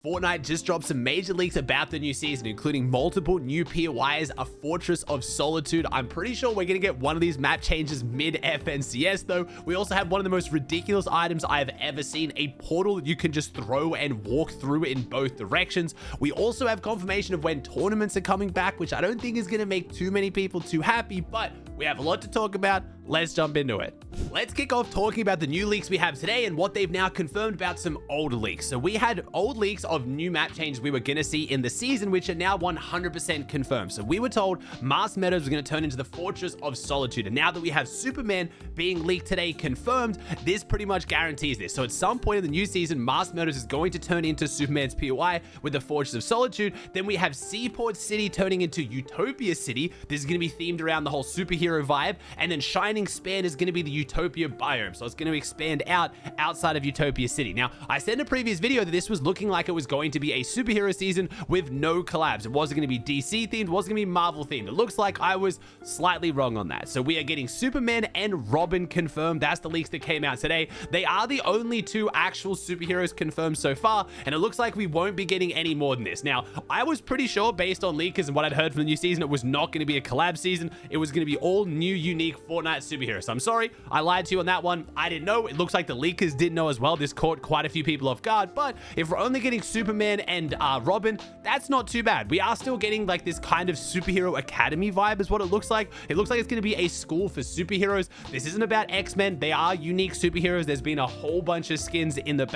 Fortnite just dropped some major leaks about the new season, including multiple new POIs, a Fortress of Solitude. I'm pretty sure we're going to get one of these map changes mid-FNCS though. We also have one of the most ridiculous items I've ever seen, a portal that you can just throw and walk through in both directions. We also have confirmation of when tournaments are coming back, which I don't think is going to make too many people too happy, but we have a lot to talk about. Let's jump into it. Let's kick off talking about the new leaks we have today and what they've now confirmed about some old leaks. So we had old leaks of new map changes we were going to see in the season, which are now 100% confirmed. So we were told Mars Meadows was going to turn into the Fortress of Solitude. And now that we have Superman being leaked today confirmed, this pretty much guarantees this. So at some point in the new season, Mars Meadows is going to turn into Superman's POI with the Fortress of Solitude. Then we have Seaport City turning into Utopia City. This is going to be themed around the whole superhero vibe. And then Shining Span is going to be the Utopia biome. So it's going to expand outside of Utopia City. Now, I said in a previous video that this was looking like it was going to be a superhero season with no collabs. It wasn't going to be DC themed, it wasn't going to be Marvel themed. It looks like I was slightly wrong on that. So we are getting Superman and Robin confirmed. That's the leaks that came out today. They are the only two actual superheroes confirmed so far, and it looks like we won't be getting any more than this. Now, I was pretty sure based on leakers and what I'd heard from the new season, it was not going to be a collab season. It was going to be all new, unique Fortnite superheroes. So I'm sorry, I lied to you on that one. I didn't know. It looks like the leakers didn't know as well. This caught quite a few people off guard, but if we're only getting Superman and Robin, that's not too bad. We are still getting like this kind of superhero academy vibe is what it looks like. It looks like it's going to be a school for superheroes. This isn't about X-Men. They are unique superheroes. There's been a whole bunch of skins in the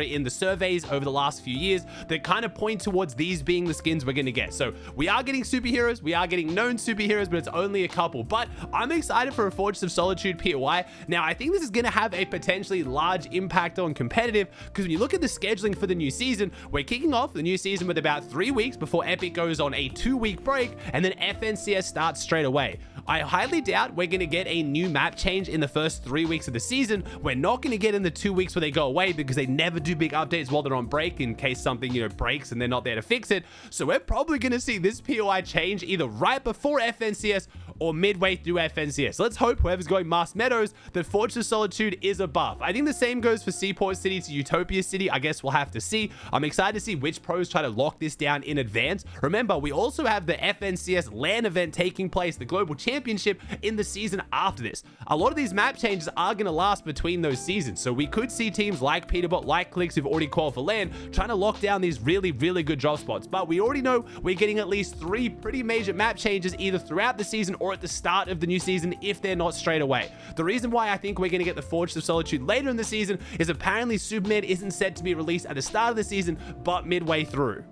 in the surveys over the last few years that kind of point towards these being the skins we're going to get. So we are getting superheroes. We are getting known superheroes, but it's only a couple. But I'm excited for a Fortress of Solitude POI. Now, I think this is going to have a potentially large impact on competitive, because when you look at the scheduling for the new season, we're kicking off the new season with about 3 weeks before Epic goes on a 2-week break, and then FNCS starts straight away. I highly doubt we're going to get a new map change in the first 3 weeks of the season. We're not going to get in the 2 weeks where they go away, because they never do big updates while they're on break in case something, breaks and they're not there to fix it. So we're probably going to see this POI change either right before FNCS or midway through FNCS. Let's hope whoever's going Mars Meadows, that Fortress of Solitude is a buff. I think the same goes for Seaport City to Utopia City. I guess we'll have to see. I'm excited to see which pros try to lock this down in advance. Remember, we also have the FNCS LAN event taking place, the Global Championship, in the season after this. A lot of these map changes are going to last between those seasons, so we could see teams like Peterbot, like Clicks, who've already qualified for LAN, trying to lock down these really, really good drop spots. But we already know we're getting at least 3 pretty major map changes either throughout the season or at the start of the new season if they're not straight away. The reason why I think we're going to get the Fortress of Solitude later in the season is apparently Superman isn't set to be released at the start of the season, but midway through.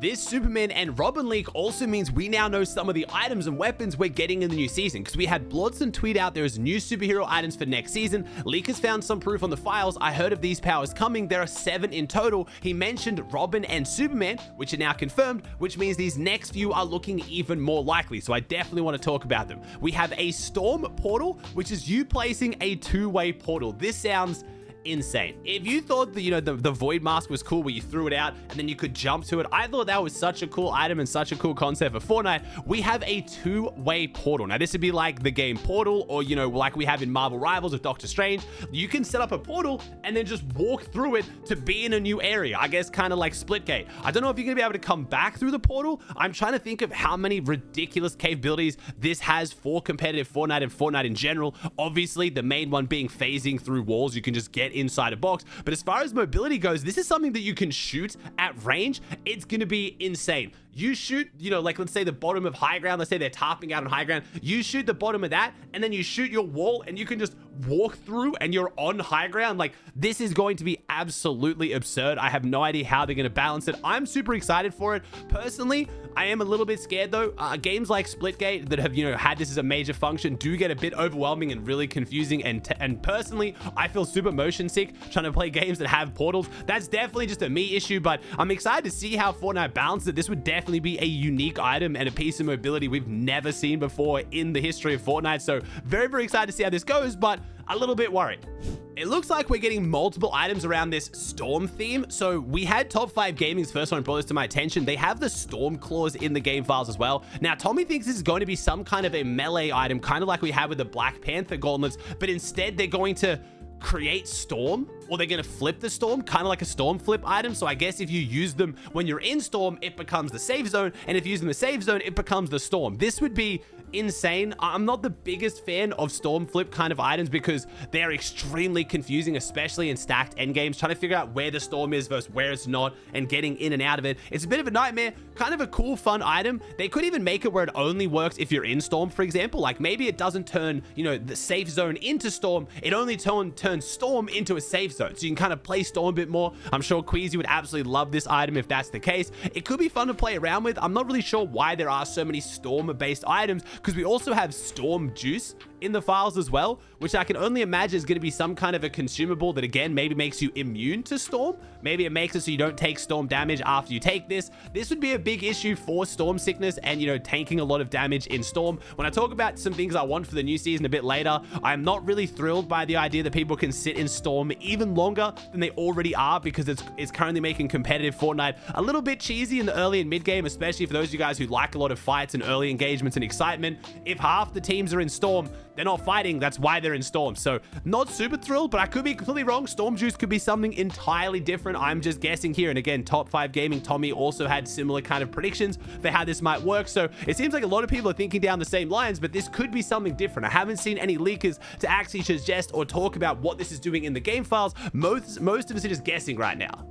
This Superman and Robin leak also means we now know some of the items and weapons we're getting in the new season, because we had Bloodson tweet out there is new superhero items for next season. Leakers found some proof on the files. I heard of these powers coming. There are 7 in total. He mentioned Robin and Superman, which are now confirmed, which means these next few are looking even more likely. So I definitely want to talk about them. We have a Storm portal, which is you placing a 2-way portal. This sounds insane. If you thought that the void mask was cool where you threw it out and then you could jump to it, I thought that was such a cool item and such a cool concept for Fortnite. We have a 2-way portal. Now this would be like the game Portal, or like we have in Marvel Rivals with Doctor Strange. You can set up a portal and then just walk through it to be in a new area. I guess kind of like Splitgate. I don't know if you're gonna be able to come back through the portal. I'm trying to think of how many ridiculous capabilities this has for competitive Fortnite and Fortnite in general. Obviously the main one being phasing through walls. You can just get inside a box, but as far as mobility goes, this is something that you can shoot at range. It's gonna be insane. You shoot, like let's say the bottom of high ground, let's say they're topping out on high ground, you shoot the bottom of that and then you shoot your wall and you can just walk through and you're on high ground. Like, this is going to be absolutely absurd. I have no idea how they're going to balance it. I'm super excited for it. Personally, I am a little bit scared though. Games like Splitgate that have, had this as a major function do get a bit overwhelming and really confusing. And personally, I feel super motion sick trying to play games that have portals. That's definitely just a me issue, but I'm excited to see how Fortnite balances it. This would definitely be a unique item and a piece of mobility we've never seen before in the history of Fortnite. So very, very excited to see how this goes, but a little bit worried. It looks like we're getting multiple items around this Storm theme. So we had Top 5 Gaming's first one brought this to my attention. They have the Storm claws in the game files as well. Now, Tommy thinks this is going to be some kind of a melee item, kind of like we had with the Black Panther gauntlets, but instead they're going to create Storm or they're going to flip the storm, kind of like a storm flip item. So I guess if you use them when you're in storm, it becomes the safe zone, and if you use them in the safe zone, it becomes the storm. This would be insane. I'm not the biggest fan of storm flip kind of items because they're extremely confusing, especially in stacked endgames, trying to figure out where the storm is versus where it's not and getting in and out of it. It's a bit of a nightmare. Kind of a cool, fun item. They could even make it where it only works if you're in storm, for example. Like maybe it doesn't turn, you know, the safe zone into storm. It only turns storm into a safe zone. So you can kind of play storm a bit more. I'm sure Queasy would absolutely love this item if that's the case. It could be fun to play around with. I'm not really sure why there are so many storm-based items, because we also have storm juice in the files as well, which I can only imagine is going to be some kind of a consumable that again maybe makes you immune to storm. Maybe it makes it so you don't take storm damage after you take this. This would be a big issue for storm sickness and, you know, tanking a lot of damage in storm. When I talk about some things I want for the new season a bit later, I'm not really thrilled by the idea that people can sit in storm even longer than they already are, because it's currently making competitive Fortnite a little bit cheesy in the early and mid game, especially for those of you guys who like a lot of fights and early engagements and excitement. If half the teams are in storm, they're not fighting. That's why they're in storm. So not super thrilled, but I could be completely wrong. Storm juice could be something entirely different. I'm just guessing here. And again, Top 5 Gaming Tommy also had similar kind of predictions for how this might work. So it seems like a lot of people are thinking down the same lines, but this could be something different. I haven't seen any leakers to actually suggest or talk about what this is doing in the game files. Most of us are just guessing right now.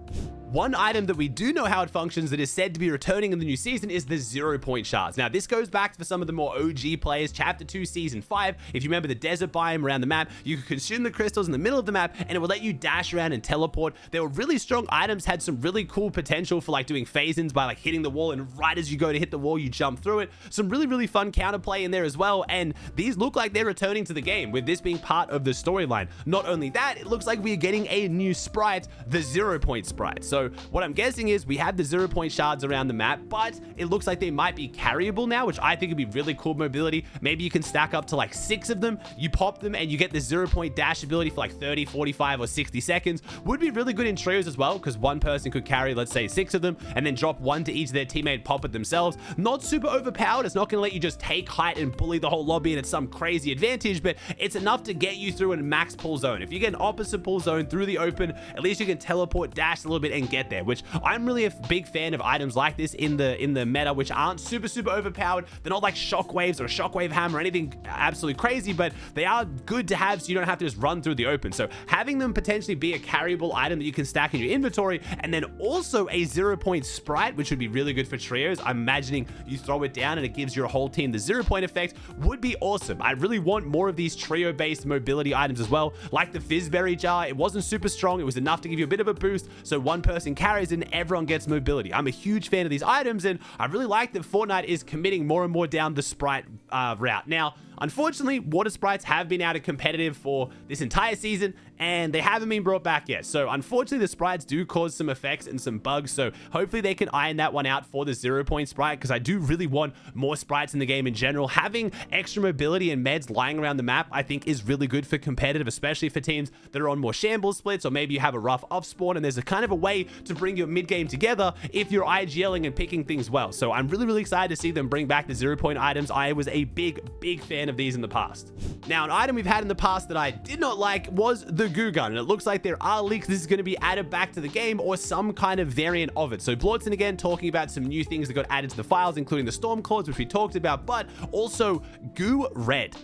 One item that we do know how it functions that is said to be returning in the new season is the 0-point shards. Now, this goes back to some of the more OG players, Chapter 2, Season 5. If you remember the desert biome around the map, you could consume the crystals in the middle of the map, and it would let you dash around and teleport. They were really strong items, had some really cool potential for like doing phase-ins by like hitting the wall, and right as you go to hit the wall, you jump through it. Some really fun counterplay in there as well, and these look like they're returning to the game, with this being part of the storyline. Not only that, it looks like we are getting a new sprite, the 0-point sprite. So what I'm guessing is we have the 0-point shards around the map, but it looks like they might be carryable now, which I think would be really cool mobility. Maybe you can stack up to like 6 of them, you pop them, and you get the 0-point dash ability for like 30, 45, or 60 seconds. Would be really good in trios as well, because one person could carry, let's say, 6 of them, and then drop 1 to each of their teammate, pop it themselves. Not super overpowered. It's not going to let you just take height and bully the whole lobby, and it's some crazy advantage, but it's enough to get you through a max pull zone. If you get an opposite pull zone through the open, at least you can teleport, dash a little bit, and get there, which I'm really a big fan of items like this in the meta, which aren't super overpowered. They're not like shockwaves or a shockwave hammer or anything absolutely crazy, but they are good to have so you don't have to just run through the open. So having them potentially be a carryable item that you can stack in your inventory, and then also a 0-point sprite, which would be really good for trios. I'm imagining you throw it down and it gives your whole team the 0-point effect, would be awesome. I really want more of these trio-based mobility items as well, like the Fizzberry jar. It wasn't super strong. It was enough to give you a bit of a boost, so one person carries and everyone gets mobility. I'm a huge fan of these items, and I really like that Fortnite is committing more and more down the sprite route. Now, unfortunately, water sprites have been out of competitive for this entire season, and they haven't been brought back yet. So unfortunately, the sprites do cause some effects and some bugs. So hopefully they can iron that one out for the 0-point sprite, because I do really want more sprites in the game in general. Having extra mobility and meds lying around the map, I think, is really good for competitive, especially for teams that are on more shambles splits, or maybe you have a rough off spawn, and there's a kind of a way to bring your mid game together if you're IGLing and picking things well. So I'm really excited to see them bring back the 0-point items. I was a big fan of these in the past. Now, an item we've had in the past that I did not like was the goo gun, and it looks like there are leaks this is going to be added back to the game, or some kind of variant of it. So Blortzen again talking about some new things that got added to the files, including the storm claws, which we talked about, but also goo red.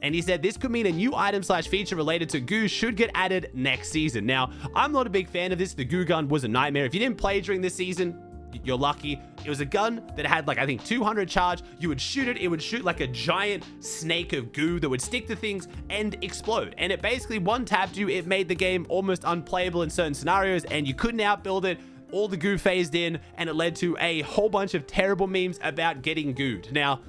And he said this could mean a new item slash feature related to goo should get added next season. Now, I'm not a big fan of this. The goo gun was a nightmare. If you didn't play during this season, you're lucky. It was a gun that had like, I think 200 charge. You would shoot it. It would shoot like a giant snake of goo that would stick to things and explode. And it basically one-tapped you. It made the game almost unplayable in certain scenarios, and you couldn't outbuild it. All the goo phased in, and it led to a whole bunch of terrible memes about getting gooed. Now,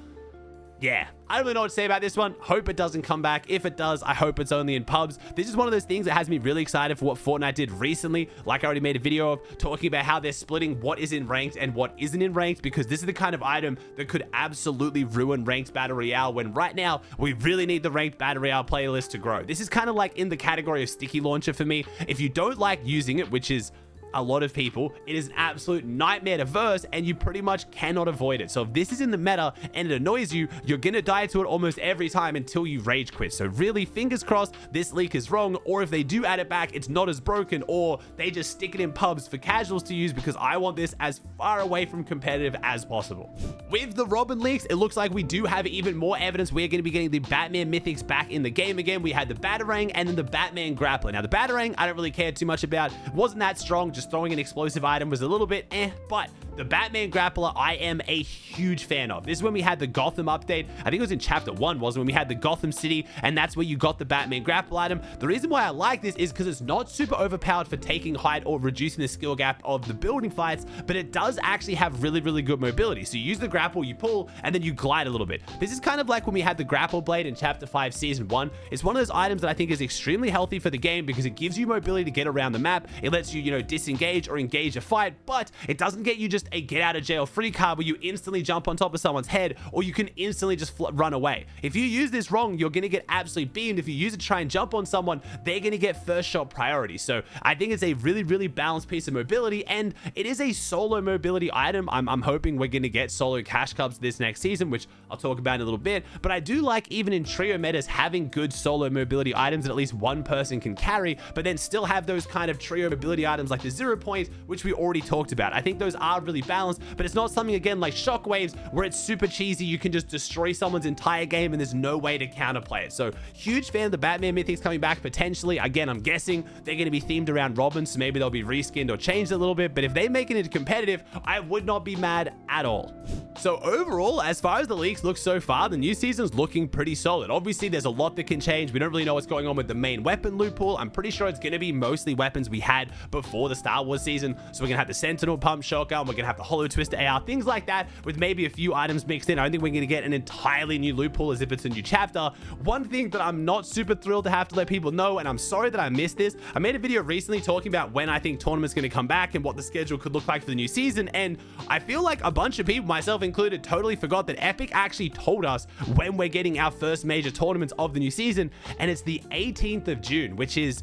yeah, I don't really know what to say about this one. Hope it doesn't come back. If it does, I hope it's only in pubs. This is one of those things that has me really excited for what Fortnite did recently. Like I already made a video of talking about how they're splitting what is in ranked and what isn't in ranked, because this is the kind of item that could absolutely ruin ranked battle royale, when right now we really need the ranked battle royale playlist to grow. This is kind of like in the category of sticky launcher for me. If you don't like using it, which is a lot of people, it is an absolute nightmare to verse, and you pretty much cannot avoid it. So if this is in the meta and it annoys you, you're gonna die to it almost every time until you rage quit. So really, fingers crossed this leak is wrong, or if they do add it back, it's not as broken, or they just stick it in pubs for casuals to use, because I want this as far away from competitive as possible. With the Robin leaks, it looks like we do have even more evidence. We're going to be getting the Batman mythics back in the game again. We had the Batarang and then the Batman grappler. Now the Batarang, I don't really care too much about. It wasn't that strong. Just throwing an explosive item was a little bit but the Batman grappler, I am a huge fan of. This is when we had the Gotham update. I think it was in chapter 1, wasn't it? When we had the Gotham City, and that's where you got the Batman grapple item. The reason why I like this is because it's not super overpowered for taking height or reducing the skill gap of the building fights, but it does actually have really, really good mobility. So you use the grapple, you pull, and then you glide a little bit. This is kind of like when we had the grapple blade in chapter 5, season 1. It's one of those items that I think is extremely healthy for the game because it gives you mobility to get around the map. It lets you, disengage or engage a fight, but it doesn't get you just a get out of jail free card where you instantly jump on top of someone's head, or you can instantly just run away. If you use this wrong, you're going to get absolutely beamed. If you use it to try and jump on someone, they're going to get first shot priority. So I think it's a really, really balanced piece of mobility, and it is a solo mobility item. I'm hoping we're going to get solo cash cubs this next season, which I'll talk about in a little bit, but I do like, even in trio metas, having good solo mobility items that at least one person can carry, but then still have those kind of trio mobility items like the 0 point, which we already talked about. I think those are really balanced, but it's not something, again, like shockwaves where it's super cheesy. You can just destroy someone's entire game and there's no way to counterplay it. So huge fan of the Batman mythics coming back potentially. Again, I'm guessing they're going to be themed around Robin, so maybe they'll be reskinned or changed a little bit, but if they make it into competitive, I would not be mad at all. So overall, as far as the leaks look so far, the new season's looking pretty solid. Obviously, there's a lot that can change. We don't really know what's going on with the main weapon loot pool. I'm pretty sure it's going to be mostly weapons we had before the Star Wars season. So we're going to have the Sentinel pump shotgun, we're going to have the Hollow Twister AR, things like that, with maybe a few items mixed in. I don't think we're going to get an entirely new loot pool as if it's a new chapter. One thing that I'm not super thrilled to have to let people know, and I'm sorry that I missed this, I made a video recently talking about when I think tournaments going to come back and what the schedule could look like for the new season, and I feel like a bunch of people, myself included, totally forgot that Epic actually told us when we're getting our first major tournaments of the new season, and it's the 18th of June, which is,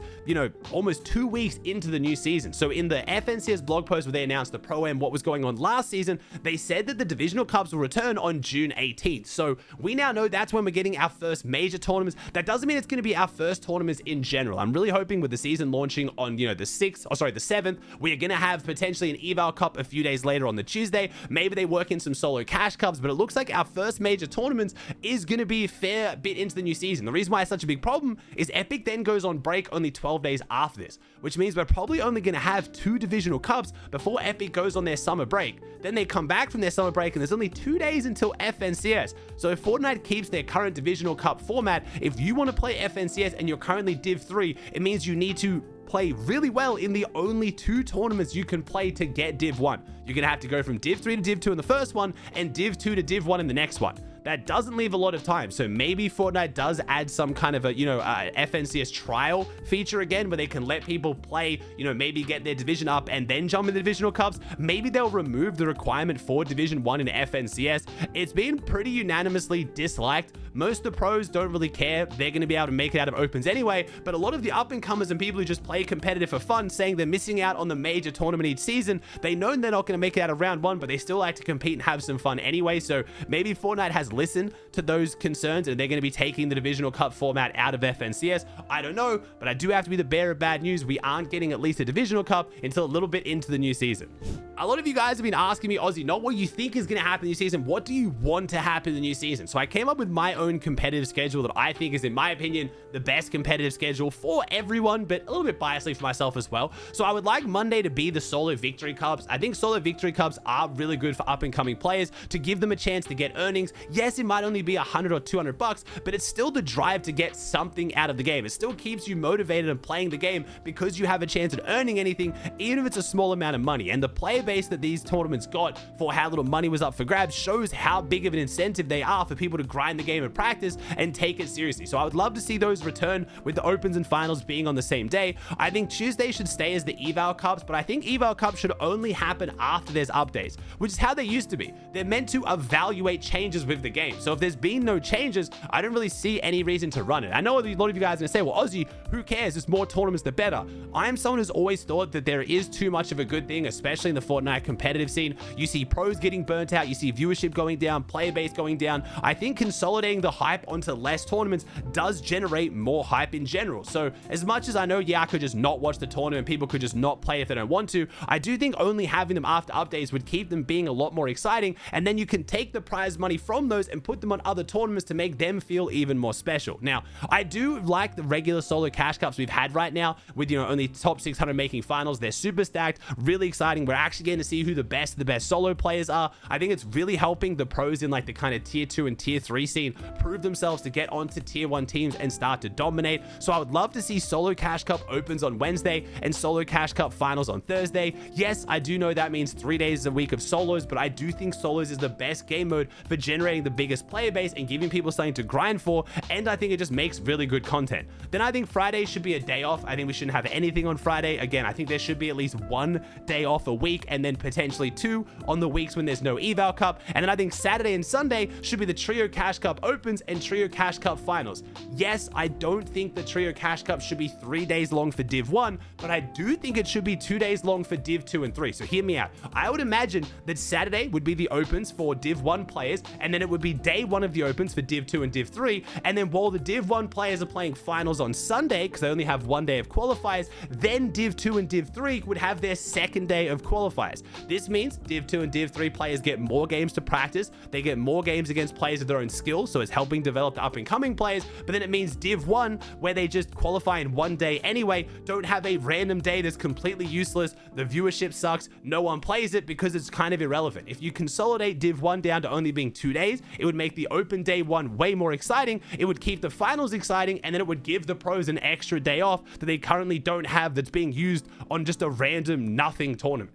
almost 2 weeks into the new season. So in the FNCS blog post where they announced the Pro-Am, what was going on last season, they said that the Divisional Cups will return on June 18th. So we now know that's when we're getting our first major tournaments. That doesn't mean it's going to be our first tournaments in general. I'm really hoping with the season launching on, the 7th, we are going to have potentially an Eval Cup a few days later on the Tuesday. Maybe they work in some solo cash cups, but it looks like our first major tournaments is going to be a fair bit into the new season. The reason why it's such a big problem is Epic then goes on break only 12 days after this, which means we're probably only going to have 2 Divisional Cups before Epic goes on their summer break. Then they come back from their summer break and there's only 2 days until FNCS. So if Fortnite keeps their current Divisional Cup format, if you want to play FNCS and you're currently Div 3, it means you need to play really well in the only 2 tournaments you can play to get Div 1. You're going to have to go from Div 3 to Div 2 in the first one and Div 2 to Div 1 in the next one. That doesn't leave a lot of time. So maybe Fortnite does add some kind of a, FNCS trial feature again, where they can let people play, maybe get their division up and then jump in the Divisional Cups. Maybe they'll remove the requirement for Division 1 in FNCS. It's been pretty unanimously disliked. Most of the pros don't really care. They're going to be able to make it out of opens anyway, but a lot of the up-and-comers and people who just play competitive for fun, saying they're missing out on the major tournament each season, they know they're not going to make it out of round 1, but they still like to compete and have some fun anyway. So maybe Fortnite has listened to those concerns and they're going to be taking the Divisional Cup format out of FNCS. I don't know, but I do have to be the bearer of bad news. We aren't getting at least a Divisional Cup until a little bit into the new season. A lot of you guys have been asking me, Aussie, not what you think is going to happen in the new season, what do you want to happen in the new season? So I came up with my own competitive schedule that I think is, in my opinion, the best competitive schedule for everyone, but a little bit biasly for myself as well. So I would like Monday to be the solo victory cups. I think solo victory cups are really good for up and coming players to give them a chance to get earnings. Yes, it might only be $100 or $200, but it's still the drive to get something out of the game. It still keeps you motivated and playing the game because you have a chance at earning anything, even if it's a small amount of money. And the player base that these tournaments got for how little money was up for grabs shows how big of an incentive they are for people to grind the game and practice and take it seriously. So I would love to see those return with the opens and finals being on the same day. I think Tuesday should stay as the eval cups, but I think eval cups should only happen after there's updates, which is how they used to be. They're meant to evaluate changes with the game. So if there's been no changes, I don't really see any reason to run it. I know a lot of you guys are gonna say, well, Aussie, who cares? There's more tournaments, the better. I am someone who's always thought that there is too much of a good thing, especially in the Fortnite competitive scene. You see pros getting burnt out, you see viewership going down, player base going down. I think consolidating the hype onto less tournaments does generate more hype in general. So as much as I know, yeah, I could just not watch the tournament, people could just not play if they don't want to, I do think only having them after updates would keep them being a lot more exciting, and then you can take the prize money from those and put them on other tournaments to make them feel even more special. Now, I do like the regular solo cash cups we've had right now with, you know, only top 600 making finals. They're super stacked, really exciting. We're actually getting to see who the best solo players are. I think it's really helping the pros in like the kind of tier 2 and tier 3 scene prove themselves to get onto tier 1 teams and start to dominate. So I would love to see solo cash cup opens on Wednesday and solo cash cup finals on Thursday. Yes, I do know that means 3 days a week of solos, but I do think solos is the best game mode for generating the biggest player base and giving people something to grind for, and I think it just makes really good content. Then I think Friday should be a day off. I think we shouldn't have anything on Friday. Again, I think there should be at least 1 day off a week, and then potentially 2 on the weeks when there's no eval cup. And then I think Saturday and Sunday should be the trio cash cup opens and trio cash cup finals. Yes, I don't think the trio cash cup should be 3 days long for div 1, but I do think it should be 2 days long for div 2 and 3. So hear me out. I would imagine that Saturday would be the opens for div 1 players, and then it would be day 1 of the opens for div 2 and div 3, and then while the div 1 players are playing finals on Sunday, because they only have 1 day of qualifiers, then div 2 and div 3 would have their second day of qualifiers. This means div 2 and div 3 players get more games to practice, they get more games against players of their own skill, so it's helping develop the up and coming players. But then it means div 1, where they just qualify in 1 day anyway, don't have a random day that's completely useless, the viewership sucks, no one plays it because it's kind of irrelevant. If you consolidate div 1 down to only being 2 days, it would make the open day 1 way more exciting, it would keep the finals exciting, and then it would give the pros an extra day off that they currently don't have that's being used on just a random nothing tournament.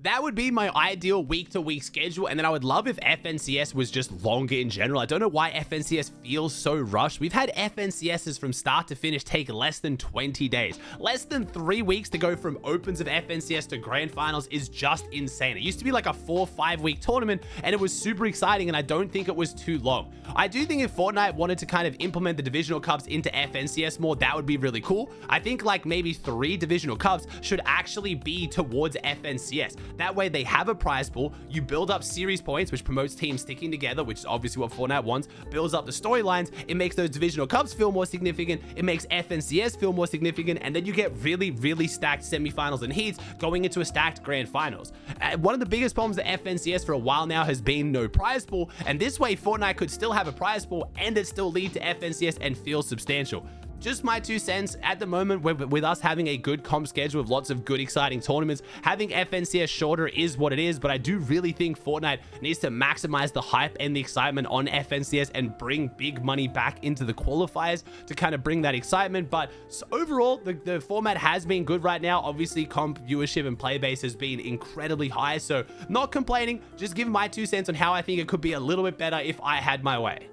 That would be my ideal week-to-week schedule, and then I would love if FNCS was just longer in general. I don't know why FNCS feels so rushed. We've had FNCSs from start to finish take less than 20 days. Less than 3 weeks to go from opens of FNCS to grand finals is just insane. It used to be like a 4 or 5 week tournament, and it was super exciting, and I don't think it was too long. I do think if Fortnite wanted to kind of implement the divisional cups into FNCS more, that would be really cool. I think like maybe 3 divisional cups should actually be towards FNCS. That way they have a prize pool, you build up series points, which promotes teams sticking together, which is obviously what Fortnite wants, builds up the storylines, it makes those divisional cups feel more significant, it makes FNCS feel more significant, and then you get really, really stacked semifinals and heats going into a stacked grand finals. One of the biggest problems at FNCS for a while now has been no prize pool, and this way Fortnite could still have a prize pool and it still lead to FNCS and feel substantial. Just my 2 cents. At the moment, with us having a good comp schedule with lots of good, exciting tournaments, having FNCS shorter is what it is, but I do really think Fortnite needs to maximize the hype and the excitement on FNCS and bring big money back into the qualifiers to kind of bring that excitement. But overall, the format has been good right now. Obviously, comp viewership and play base has been incredibly high, so not complaining, just giving my 2 cents on how I think it could be a little bit better if I had my way.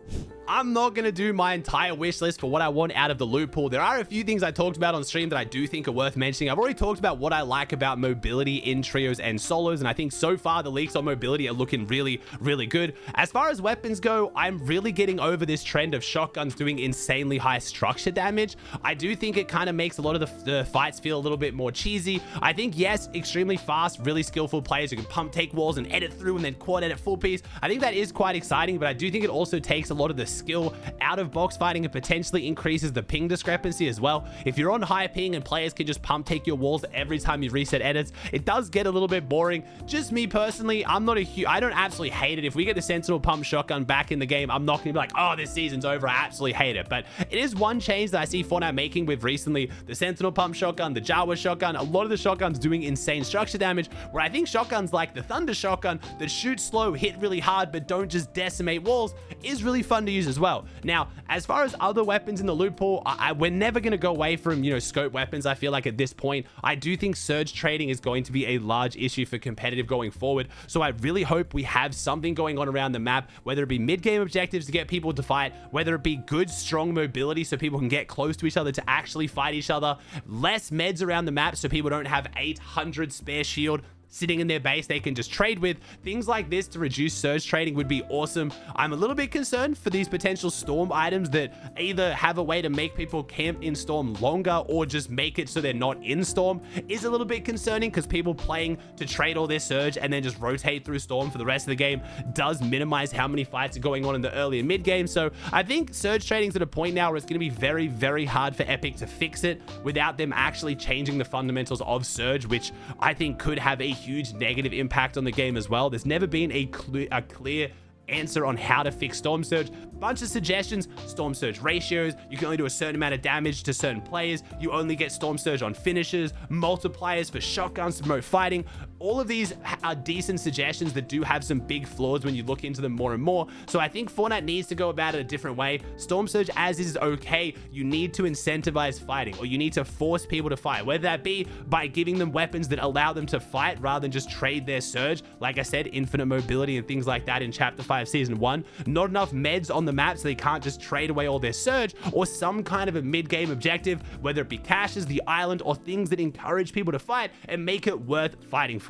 I'm not going to do my entire wish list for what I want out of the loot pool. There are a few things I talked about on stream that I do think are worth mentioning. I've already talked about what I like about mobility in trios and solos, and I think so far the leaks on mobility are looking really, really good. As far as weapons go, I'm really getting over this trend of shotguns doing insanely high structure damage. I do think it kind of makes a lot of the fights feel a little bit more cheesy. I think, yes, extremely fast, really skillful players who can pump take walls and edit through and then quad edit full piece. I think that is quite exciting, but I do think it also takes a lot of the skill out of box fighting and potentially increases the ping discrepancy as well. If you're on high ping and players can just pump take your walls every time you reset edits, it does get a little bit boring. Just me personally, I don't absolutely hate it. If we get the Sentinel pump shotgun back in the game, I'm not gonna be like, oh, this season's over, I absolutely hate it. But it is one change that I see Fortnite making with recently the Sentinel pump shotgun, the Jawa shotgun, a lot of the shotguns doing insane structure damage, where I think shotguns like the Thunder shotgun that shoot slow, hit really hard, but don't just decimate walls, is really fun to use as well. Now, as far as other weapons in the loot pool, we're never going to go away from, you know, scope weapons. I feel like at this point, I do think surge trading is going to be a large issue for competitive going forward. So I really hope we have something going on around the map, whether it be mid-game objectives to get people to fight, whether it be good, strong mobility so people can get close to each other to actually fight each other, less meds around the map so people don't have 800 spare shield sitting in their base they can just trade with. Things like this to reduce surge trading would be awesome. I'm a little bit concerned for these potential storm items that either have a way to make people camp in storm longer or just make it so they're not in storm is a little bit concerning, because people playing to trade all their surge and then just rotate through storm for the rest of the game does minimize how many fights are going on in the early and mid game. So I think surge trading's at a point now where it's going to be very, very hard for Epic to fix it without them actually changing the fundamentals of surge, which I think could have a huge negative impact on the game as well. There's never been a clear answer on how to fix storm surge. Bunch of suggestions: storm surge ratios, you can only do a certain amount of damage to certain players, you only get storm surge on finishers, multipliers for shotguns to promote fighting. All of these are decent suggestions that do have some big flaws when you look into them more and more. So I think Fortnite needs to go about it a different way. Storm surge as is okay. You need to incentivize fighting, or you need to force people to fight, whether that be by giving them weapons that allow them to fight rather than just trade their surge. Like I said, infinite mobility and things like that in Chapter 5 Season 1. Not enough meds on the map so they can't just trade away all their surge, or some kind of a mid-game objective, whether it be caches, the island, or things that encourage people to fight and make it worth fighting for.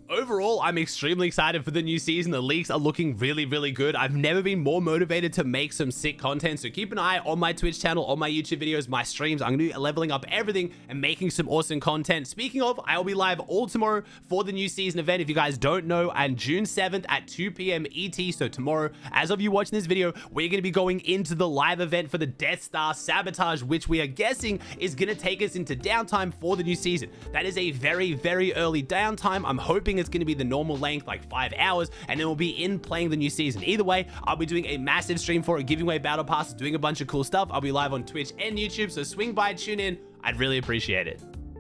Overall, I'm extremely excited for the new season. The leaks are looking really, really good. I've never been more motivated to make some sick content, so keep an eye on my Twitch channel, on my YouTube videos, my streams. I'm going to be leveling up everything and making some awesome content. Speaking of, I'll be live all tomorrow for the new season event, if you guys don't know, and June 7th at 2 p.m. ET, so tomorrow, as of you watching this video, we're going to be going into the live event for the Death Star Sabotage, which we are guessing is going to take us into downtime for the new season. That is a very, very early downtime. I'm hoping it's going to be the normal length, like 5 hours, and then we'll be in playing the new season. Either way, I'll be doing a massive stream for it, giving away battle passes, doing a bunch of cool stuff. I'll be live on Twitch and YouTube, so swing by, tune in. I'd really appreciate it.